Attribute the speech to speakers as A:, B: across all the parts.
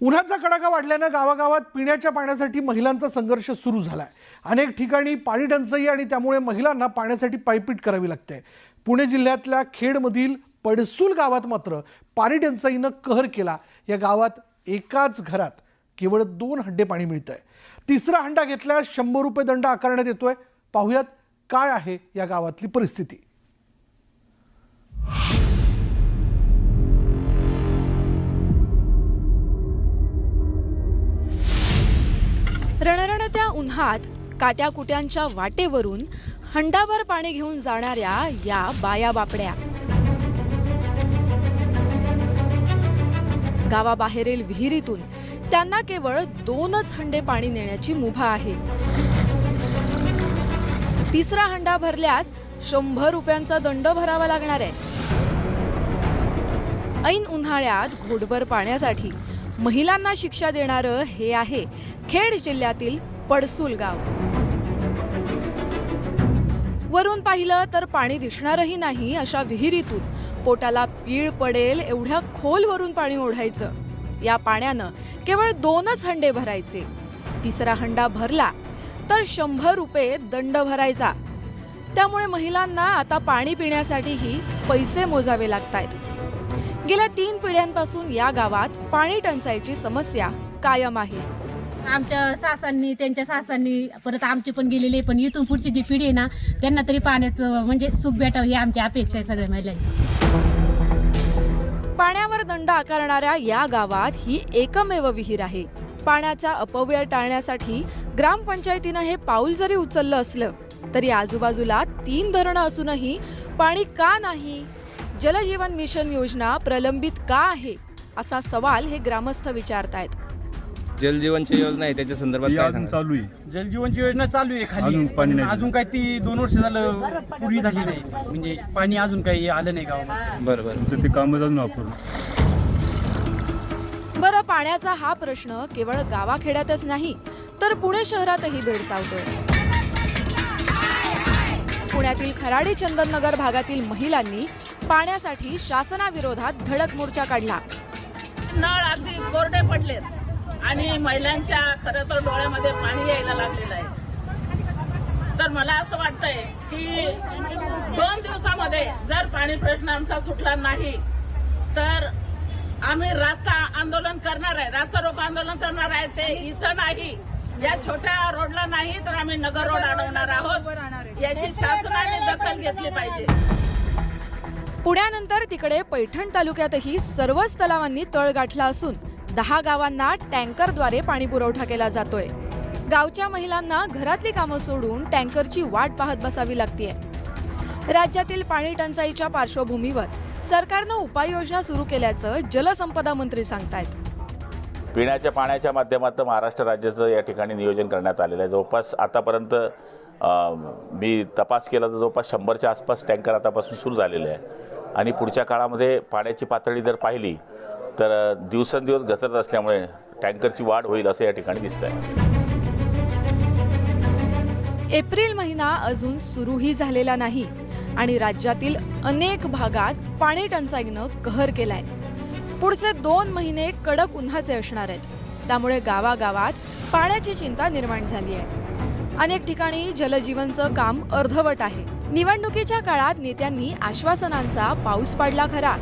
A: उन्हाचा कडाका वाढल्याने गावागावात पिण्याच्या पाण्यासाठी महिलांचा संघर्ष सुरू झालाय। अनेक ठिकाणी पाणी टंचाई आणि त्यामुळे महिलांना पाण्यासाठी पायपीट करावी लागते। पुणे जिल्ह्यातल्या खेडमधील पडसूल गावात मात्र पाणी टंचाईने कहर केला। या गावात एकाच घरात केवळ 2 हंडे पाणी मिळतंय। तिसरा हंडा घेतल्यास 100 रुपये दंड आकारण्यात येतोय। पाहुयात काय आहे या गावातली परिस्थिती।
B: रणरणत्या उन्हात काट्याकुट्यांच्या वाटेवरून हंडाभर पाणी घेऊन जाणाऱ्या या बाया बापड्या गावाबाहेरील विहिरीतून त्यांना केवळ 2च हंडे पाणी नेण्याची मुभा आहे। तिसरा हंडा भरल्यास 100 रुपयांचा दंड भरावा लागणार आहे। ऐन उन्हाळ्यात घोटभर पाण्यासाठी महिलांना शिक्षा देणारं हे आहे खेड जिल्ह्यातील पडसूल गाव। वरून पाहिलं तर पाणी दिसणारही नाही अशा विहिरीतून पोटाला पीळ पडेल एवढ्या खोलवरून पाणी ओढायचं। या पाण्यानं केवळ 2च हंडे भरायचे। तिसरा हंडा भरला तर 100 रुपये दंड भरायचा। त्यामुळे महिलांना आता पाणी पिण्यासाठीही पैसे मोजावे लागतायत। गेल्या 3 पिढ्यांपासून या गावात पाणी टंचाईची समस्या कायम आहे।
C: आमच्या सासांनी त्यांच्या सासांनी परत आमची पण गेलेली, पण इथून पुढची जी पिढी आहे ना त्यांना तरी पाण्याचं म्हणजे सुख भेटावं ही आमची अपेक्षा आहे सगळ्या महिलांची।
B: पाण्यावर दंड आकारणाऱ्या या गावात ही एकमेव विहीर आहे। पाण्याचा अपव्यय टाळण्यासाठी ग्रामपंचायतीनं हे पाऊल जरी उचललं असलं तरी आजूबाजूला 3 धरणं असूनही पाणी का नाही? जलजीवन मिशन योजना प्रलंबित का आहे असा सवाल हे ग्रामस्थ विचारतायत।
D: जलजीवनची योजना आहे त्याच्या संदर्भात काय सांगाल?
E: चालू आहे
F: जलजीवनची योजना चालू आहे खाली, अजून काही ती 2 वर्ष झालं पूर्वी झाली नाही, म्हणजे पाणी अजून काही आलं नाही गावात।
D: बरोबर,
E: ते काम जाऊन आपण
B: बरं, पाण्याचा हा प्रश्न केवळ गावाखेड्यातच नाही तर पुणे शहरातही भेडसावतोय। पुण्यातील खराडी चंदननगर भागातील महिलांनी पाण्यासाठी शासनाविरोधात धडक मोर्चा काढला।
G: नळ अगदी कोरडे पडलेत आणि महिलांच्या खरं तर डोळ्यामध्ये पाणी यायला लागलेलं आहे। तर मला असं वाटतंय की 2 दिवसामध्ये जर पाणी प्रश्न आमचा सुटला नाही तर आम्ही रास्ता आंदोलन करणार आहे, रास्ता रोको आंदोलन करणार आहे। ते इथं नाही, या छोट्या रोडला नाही तर आम्ही नगर रोड अडवणार आहोत। याची शासनाने दखल घेतली पाहिजे।
B: पुण्यानंतर तिकडे पैठण तालुक्यातही सर्वच तलावांनी तळ गाठला असून 10 गावांना टँकरद्वारे पाणी पुरवठा केला जातोय। गावच्या महिलांना घरातली कामं सोडून टँकरची वाट पाहत बसावी लागतेय। राज्यातील पाणी टंचाईच्या पार्श्वभूमीवर सरकारनं उपाययोजना सुरू केल्याचं जलसंपदा मंत्री सांगतायत।
H: पिण्याच्या पाण्याच्या माध्यमातून महाराष्ट्र राज्याचं या ठिकाणी नियोजन करण्यात आलेलं आहे। जवळपास आतापर्यंत मी तपास केला तर जवळपास 100च्या आसपास टँकर आतापासून सुरू झालेले आहे आणि पुढच्या काळामध्ये पाण्याची पातळी जर पाहिली तर दिवसेंदिवस घसरत असल्यामुळे टँकरची वाढ होईल असं या ठिकाणी दिसतंय।
B: एप्रिल महिना अजून सुरूही झालेला नाही आणि राज्यातील अनेक भागात पाणी टंचाईनं कहर केलाय। पुढचे 2 महिने कडक उन्हाचे असणार आहेत। त्यामुळे गावागावात पाण्याची चिंता निर्माण झाली आहे। अनेक ठिकाणी जलजीवनचं काम अर्धवट आहे। निवडणुकीच्या काळात नेत्यांनी आश्वासनांचा पाऊस पाडला खरा,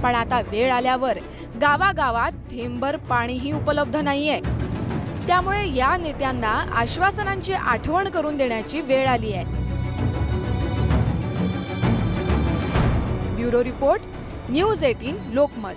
B: पण आता वेळ आल्यावर गावागावात थेंबभर पाणीही उपलब्ध नाहीये। त्यामुळे या नेत्यांना आश्वासनांची आठवण करून देण्याची वेळ आली आहे। Bureau report, news 18 Lokmat.